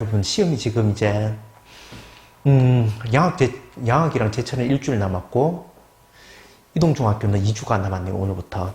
여러분 시험이 지금 이제 양학이랑 제천은 일주일 남았고 이동중학교는 2주가 남았네요. 오늘부터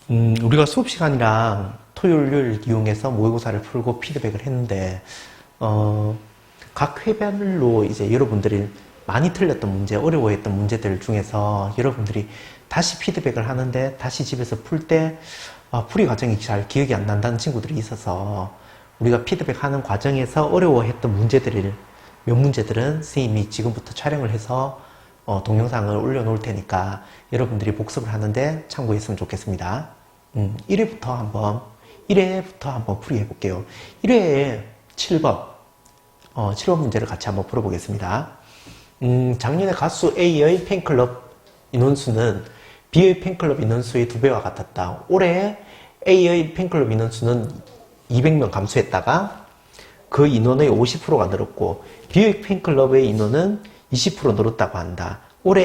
우리가 수업시간이랑 토요일 이용해서 모의고사를 풀고 피드백을 했는데 각 회별로 이제 여러분들이 많이 틀렸던 문제, 어려워했던 문제들 중에서 여러분들이 다시 피드백을 하는데 다시 집에서 풀 때 풀이 과정이 잘 기억이 안 난다는 친구들이 있어서 우리가 피드백하는 과정에서 어려워했던 문제들을 몇 문제들은 선생님이 지금부터 촬영을 해서 동영상을 올려놓을 테니까 여러분들이 복습을 하는데 참고했으면 좋겠습니다. 1회부터 한번 풀이해 볼게요. 1회에 7번 7번 문제를 같이 한번 풀어보겠습니다. 작년에 가수 A의 팬클럽 인원수는 B의 팬클럽 인원수의 2배와 같았다. 올해 A의 팬클럽 인원수는 200명 감소했다가 그 인원의 50%가 늘었고 B의 팬클럽의 인원은 20% 늘었다고 한다. 올해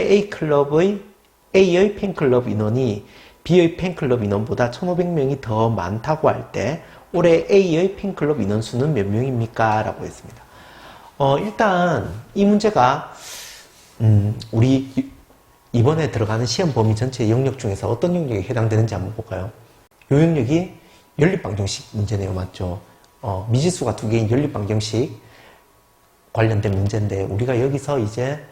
A의 팬클럽 인원이 B의 팬클럽 인원보다 1500명이 더 많다고 할 때 올해 A의 팬클럽 인원수는 몇 명입니까? 라고 했습니다. 일단 이 문제가 우리 이번에 들어가는 시험 범위 전체 영역 중에서 어떤 영역에 해당되는지 한번 볼까요? 이 영역이 연립방정식 문제네요. 맞죠? 미지수가 2개인 연립방정식 관련된 문제인데 우리가 여기서 이제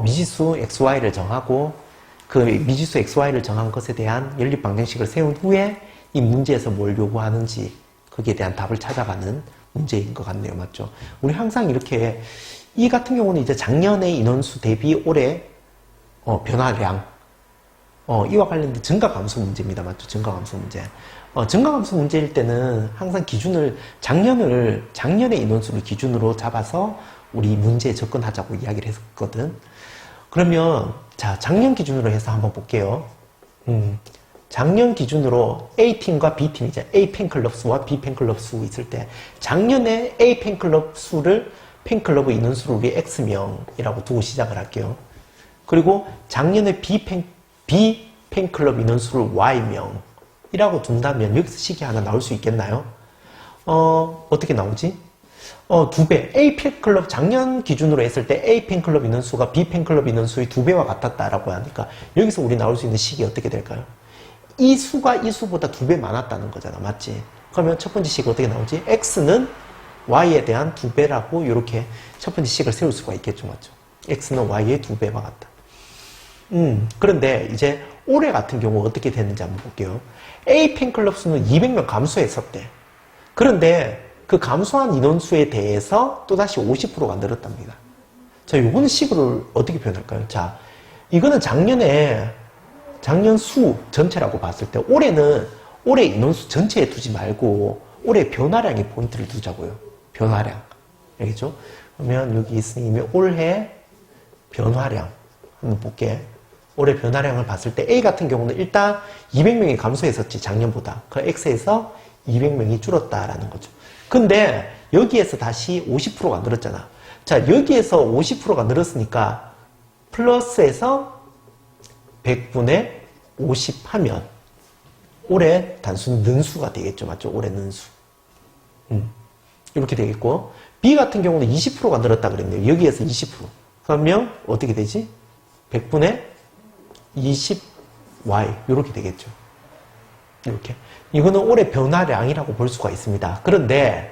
미지수 xy를 정하고 그 미지수 xy를 정한 것에 대한 연립방정식을 세운 후에 이 문제에서 뭘 요구하는지 거기에 대한 답을 찾아가는 문제인 것 같네요. 맞죠? 우리 항상 이렇게 이 같은 경우는 이제 작년의 인원수 대비 올해 변화량 이와 관련된 증가감소 문제입니다. 맞죠? 증가감소 문제. 증가감소 문제일 때는 항상 기준을 작년의 인원수를 기준으로 잡아서 우리 문제에 접근하자고 이야기를 했었거든. 그러면 자, 작년 기준으로 해서 한번 볼게요. 작년 기준으로 A팀과 B팀이죠. A 팬클럽 수와 B 팬클럽 수 있을 때 작년에 A 팬클럽 수를 팬클럽 인원수를 우리 X명이라고 두고 시작을 할게요. 그리고 작년에 B 팬클럽 인원수를 Y명이라고 둔다면 여기서 식이 하나 나올 수 있겠나요? 어떻게 나오지? 2배. A 팬클럽 작년 기준으로 했을 때 A 팬클럽 인원수가 B 팬클럽 인원수의 2배와 같았다라고 하니까 여기서 우리 나올 수 있는 식이 어떻게 될까요? 이 수가 이 수보다 2배 많았다는 거잖아. 맞지? 그러면 첫 번째 식이 어떻게 나오지? X는 Y에 대한 2배라고 이렇게 첫 번째 식을 세울 수가 있겠죠. 맞죠? X는 Y의 2배와 같다. 그런데 이제 올해 같은 경우 어떻게 됐는지 한번 볼게요. A 팬클럽 수는 200명 감소했었대. 그런데 그 감소한 인원수에 대해서 또다시 50%가 늘었답니다. 자, 요거는 식을 어떻게 표현할까요? 자, 이거는 작년 수 전체라고 봤을 때 올해 인원수 전체에 두지 말고 올해 변화량에 포인트를 두자고요. 변화량. 알겠죠? 그러면 여기 선생님이 올해 변화량 한번 볼게. 올해 변화량을 봤을 때 A 같은 경우는 일단 200명이 감소했었지, 작년보다. 그 X에서 200명이 줄었다라는 거죠. 근데 여기에서 다시 50%가 늘었잖아. 자, 여기에서 50%가 늘었으니까 플러스에서 100분의 50 하면 올해 단순 능수가 되겠죠. 맞죠? 올해 능수. 이렇게 되겠고 B 같은 경우는 20%가 늘었다 그랬네요. 여기에서 20%. 그러면 어떻게 되지? 100분의 20y 이렇게 되겠죠. 이렇게. 이거는 올해 변화량이라고 볼 수가 있습니다. 그런데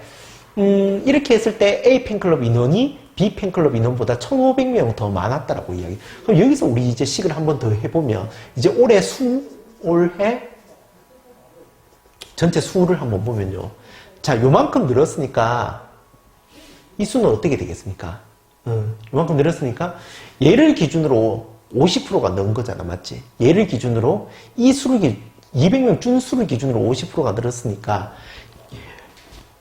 이렇게 했을 때 A 팬클럽 인원이 B 팬클럽 인원보다 1500명 더 많았다라고 이야기. 그럼 여기서 우리 이제 식을 한 번 더 해보면 이제 올해 전체 수를 한번 보면요. 자, 요만큼 늘었으니까 이 수는 어떻게 되겠습니까? 요만큼 늘었으니까 얘를 기준으로 50%가 넣은 거잖아. 맞지? 얘를 기준으로 200명 준수를 기준으로 50%가 늘었으니까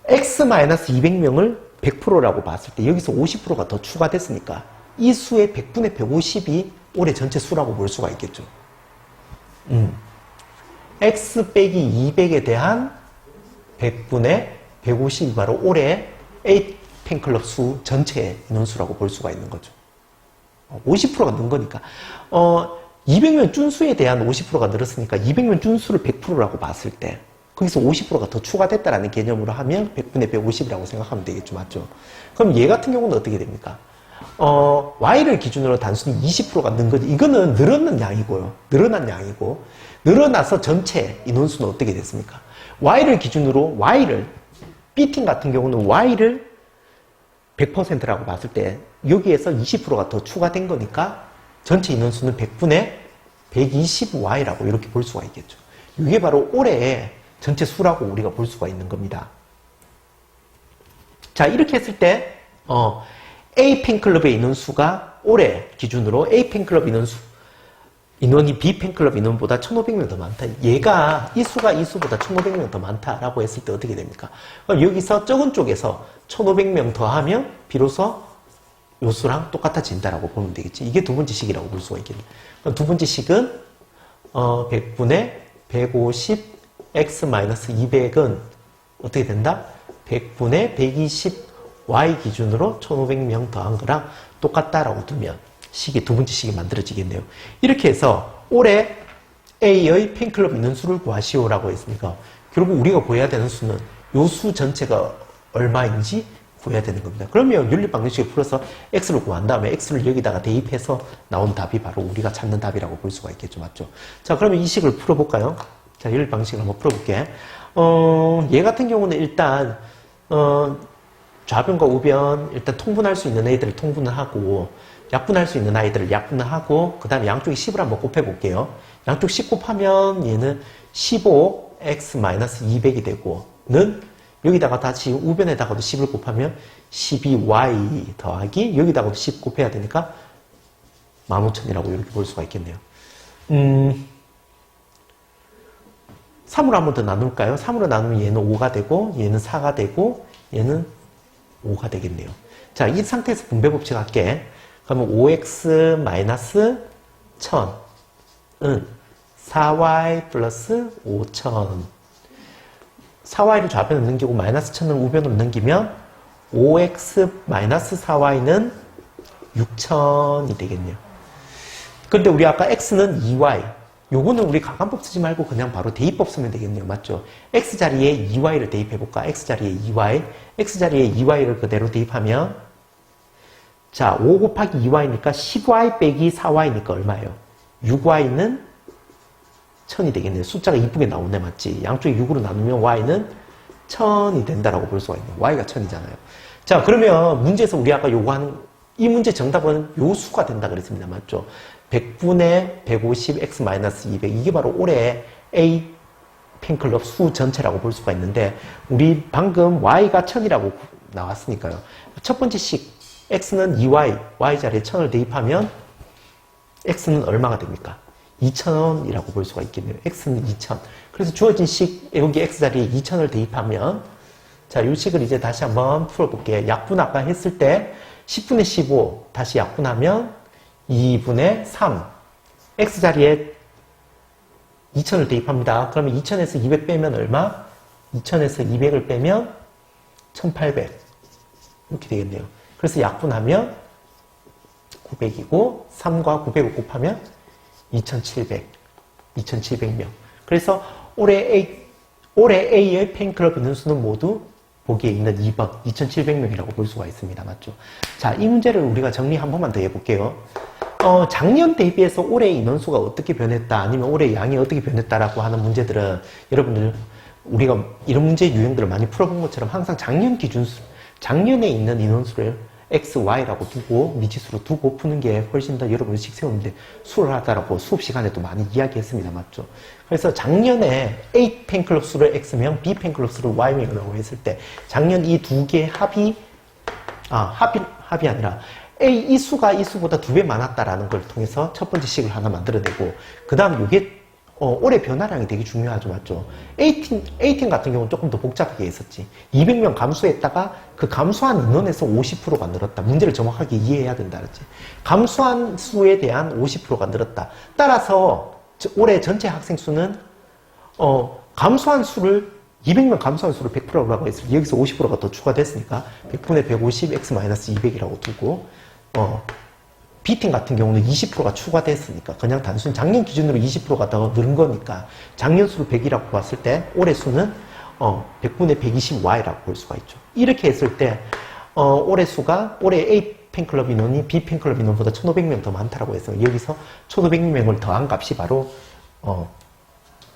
X-200명을 100%라고 봤을 때 여기서 50%가 더 추가됐으니까 이 수의 100분의 150이 올해 전체 수라고 볼 수가 있겠죠. X 빼기 200에 대한 100분의 150이 바로 올해 A 팬클럽 수 전체 인원수라고 볼 수가 있는 거죠. 50%가 는 거니까 200명 준수에 대한 50%가 늘었으니까 200명 준수를 100%라고 봤을 때 거기서 50%가 더 추가됐다라는 개념으로 하면 100분의 150이라고 생각하면 되겠죠. 맞죠? 그럼 얘 같은 경우는 어떻게 됩니까? y를 기준으로 단순히 20%가 는 거지. 이거는 늘어난 양이고요. 늘어난 양이고, 늘어나서 전체 인원수는 어떻게 됐습니까? y를 기준으로 B팀 같은 경우는 y를 100%라고 봤을 때 여기에서 20%가 더 추가된 거니까 전체 인원수는 100분의 120y라고 이렇게 볼 수가 있겠죠. 이게 바로 올해의 전체 수라고 우리가 볼 수가 있는 겁니다. 자, 이렇게 했을 때 A 팬클럽의 인원수가 올해 기준으로 A 팬클럽 인원이 B 팬클럽 인원보다 1,500명 더 많다. 얘가 이 수가 이 수보다 1,500명 더 많다라고 했을 때 어떻게 됩니까? 그럼 여기서 적은 쪽에서 1,500명 더하면 비로소 요 수랑 똑같아진다라고 보면 되겠지. 이게 두 번째 식이라고 볼 수가 있겠네. 그럼 두 번째 식은 100분의 150 x-200은 어떻게 된다? 100분의 120 y 기준으로 1,500명 더한 거랑 똑같다라고 두면 식이 두 번째 식이 만들어지겠네요. 이렇게 해서 올해 A의 팬클럽 인원수를 구하시오라고 했으니까 결국 우리가 구해야 되는 수는 요 수 전체가 얼마인지 구해야 되는 겁니다. 그러면 윤리방정식을 풀어서 x를 구한 다음에 x를 여기다가 대입해서 나온 답이 바로 우리가 찾는 답이라고 볼 수가 있겠죠. 맞죠? 자, 그러면 이 식을 풀어볼까요? 자, 윤리방정식을 한번 풀어볼게. 얘 같은 경우는 일단 좌변과 우변 일단 통분할 수 있는 애들을 통분을 하고 약분할 수 있는 아이들을 약분을 하고 그 다음에 양쪽에 10을 한번 곱해볼게요. 양쪽 10 곱하면 얘는 15x-200이 되고 는 여기다가 다시 우변에다가도 10을 곱하면 12y 더하기 여기다가도 10 곱해야 되니까 15,000이라고 이렇게 볼 수가 있겠네요. 3으로 한 번 더 나눌까요? 3으로 나누면 얘는 5가 되고 얘는 4가 되고 얘는 5가 되겠네요. 자, 이 상태에서 분배 법칙 할게. 그러면 5x-1000은 4y 플러스 5000. 4y를 좌변으로 넘기고 마이너스 1000을 우변으로 넘기면 5x-4y는 6000이 되겠네요. 그런데 우리 아까 x는 2y. 요거는 우리 가관법 쓰지 말고 그냥 바로 대입법 쓰면 되겠네요. 맞죠? x자리에 2y를 대입해볼까? x자리에 2y. x자리에 2y를 그대로 대입하면 자, 5 곱하기 2y니까 10y 빼기 4y니까 얼마예요? 6y는 1000이 되겠네요. 숫자가 이쁘게 나오네. 맞지? 양쪽이 6으로 나누면 y는 1000이 된다라고 볼 수가 있네요. y가 1000이잖아요. 자, 그러면 문제에서 우리 아까 요구하는 이 문제 정답은 요 수가 된다 그랬습니다. 맞죠? 100분의 150x-200 이게 바로 올해 A 팬클럽 수 전체라고 볼 수가 있는데 우리 방금 y가 1000이라고 나왔으니까요. 첫 번째 식 x는 2y, y 자리에 1000을 대입하면 x는 얼마가 됩니까? 2000이라고 볼 수가 있겠네요. x는 2000. 그래서 주어진 식 여기 x 자리에 2000을 대입하면 자, 이 식을 이제 다시 한번 풀어볼게요. 약분 아까 했을 때 10분의 15 다시 약분하면 2분의 3 x자리에 2000을 대입합니다. 그러면 2000에서 200 빼면 얼마? 2000에서 200을 빼면 1800 이렇게 되겠네요. 그래서 약분하면 900이고 3과 900을 곱하면 2700명. 그래서 올해 A의 팬클럽 인원수는 모두 보기에 있는 2번 2700명이라고 볼 수가 있습니다. 맞죠? 자, 이 문제를 우리가 정리 한 번만 더 해볼게요. 작년 대비해서 올해 인원수가 어떻게 변했다 아니면 올해 양이 어떻게 변했다라고 하는 문제들은 여러분들 우리가 이런 문제 유형들을 많이 풀어본 것처럼 항상 작년에 있는 인원수를 x, y라고 두고 미지수로 두고 푸는 게 훨씬 더 여러분들 식세우는데 수월하다라고 수업 시간에도 많이 이야기했습니다. 맞죠? 그래서 작년에 A 팬클럽 수를 x명, B 팬클럽 수를 y명이라고 했을 때 작년 이 두 개의 합이 아니라 이 수가 이 수보다 2배 많았다라는 걸 통해서 첫 번째 식을 하나 만들어내고 그 다음 이게 올해 변화량이 되게 중요하죠. 맞죠? A팀 같은 경우는 조금 더 복잡하게 했었지. 200명 감수했다가 그 감수한 인원에서 50%가 늘었다. 문제를 정확하게 이해해야 된다. 그랬지. 감수한 수에 대한 50%가 늘었다. 따라서 올해 전체 학생 수는 감수한 수를 200명 감수한 수를 100%라고 했으면 여기서 50%가 더 추가됐으니까 100분의 150 x-200이라고 두고 B팀 같은 경우는 20%가 추가됐으니까 그냥 단순히 작년 기준으로 20%가 더 늘은 거니까 작년 수를 100이라고 봤을 때 올해 수는 100분의 120Y라고 볼 수가 있죠. 이렇게 했을 때 올해 수가 올해 A 팬클럽 인원이 B 팬클럽 인원보다 1,500명 더 많다라고 해서 여기서 1,500명을 더한 값이 바로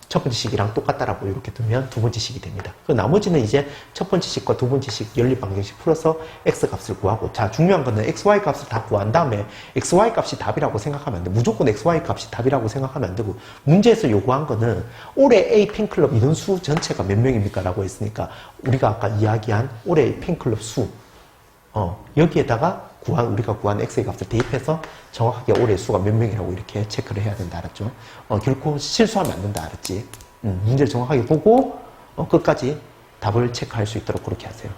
첫 번째 식이랑 똑같다라고 이렇게 두면 두 번째 식이 됩니다. 그 나머지는 이제 첫 번째 식과 두 번째 식 연립 방정식 풀어서 x 값을 구하고, 자 중요한 거는 xy 값을 다 구한 다음에 xy 값이 답이라고 생각하면 안 돼. 무조건 xy 값이 답이라고 생각하면 안 되고, 문제에서 요구한 거는 올해 A 팬클럽 인원수 전체가 몇 명입니까? 라고 했으니까 우리가 아까 이야기한 올해 팬클럽 수 여기에다가 우리가 구한 x의 값을 대입해서 정확하게 올해 수가 몇 명이라고 이렇게 체크를 해야 된다, 알았죠? 결코 실수하면 안 된다, 알았지? 문제를 정확하게 보고 끝까지 답을 체크할 수 있도록 그렇게 하세요.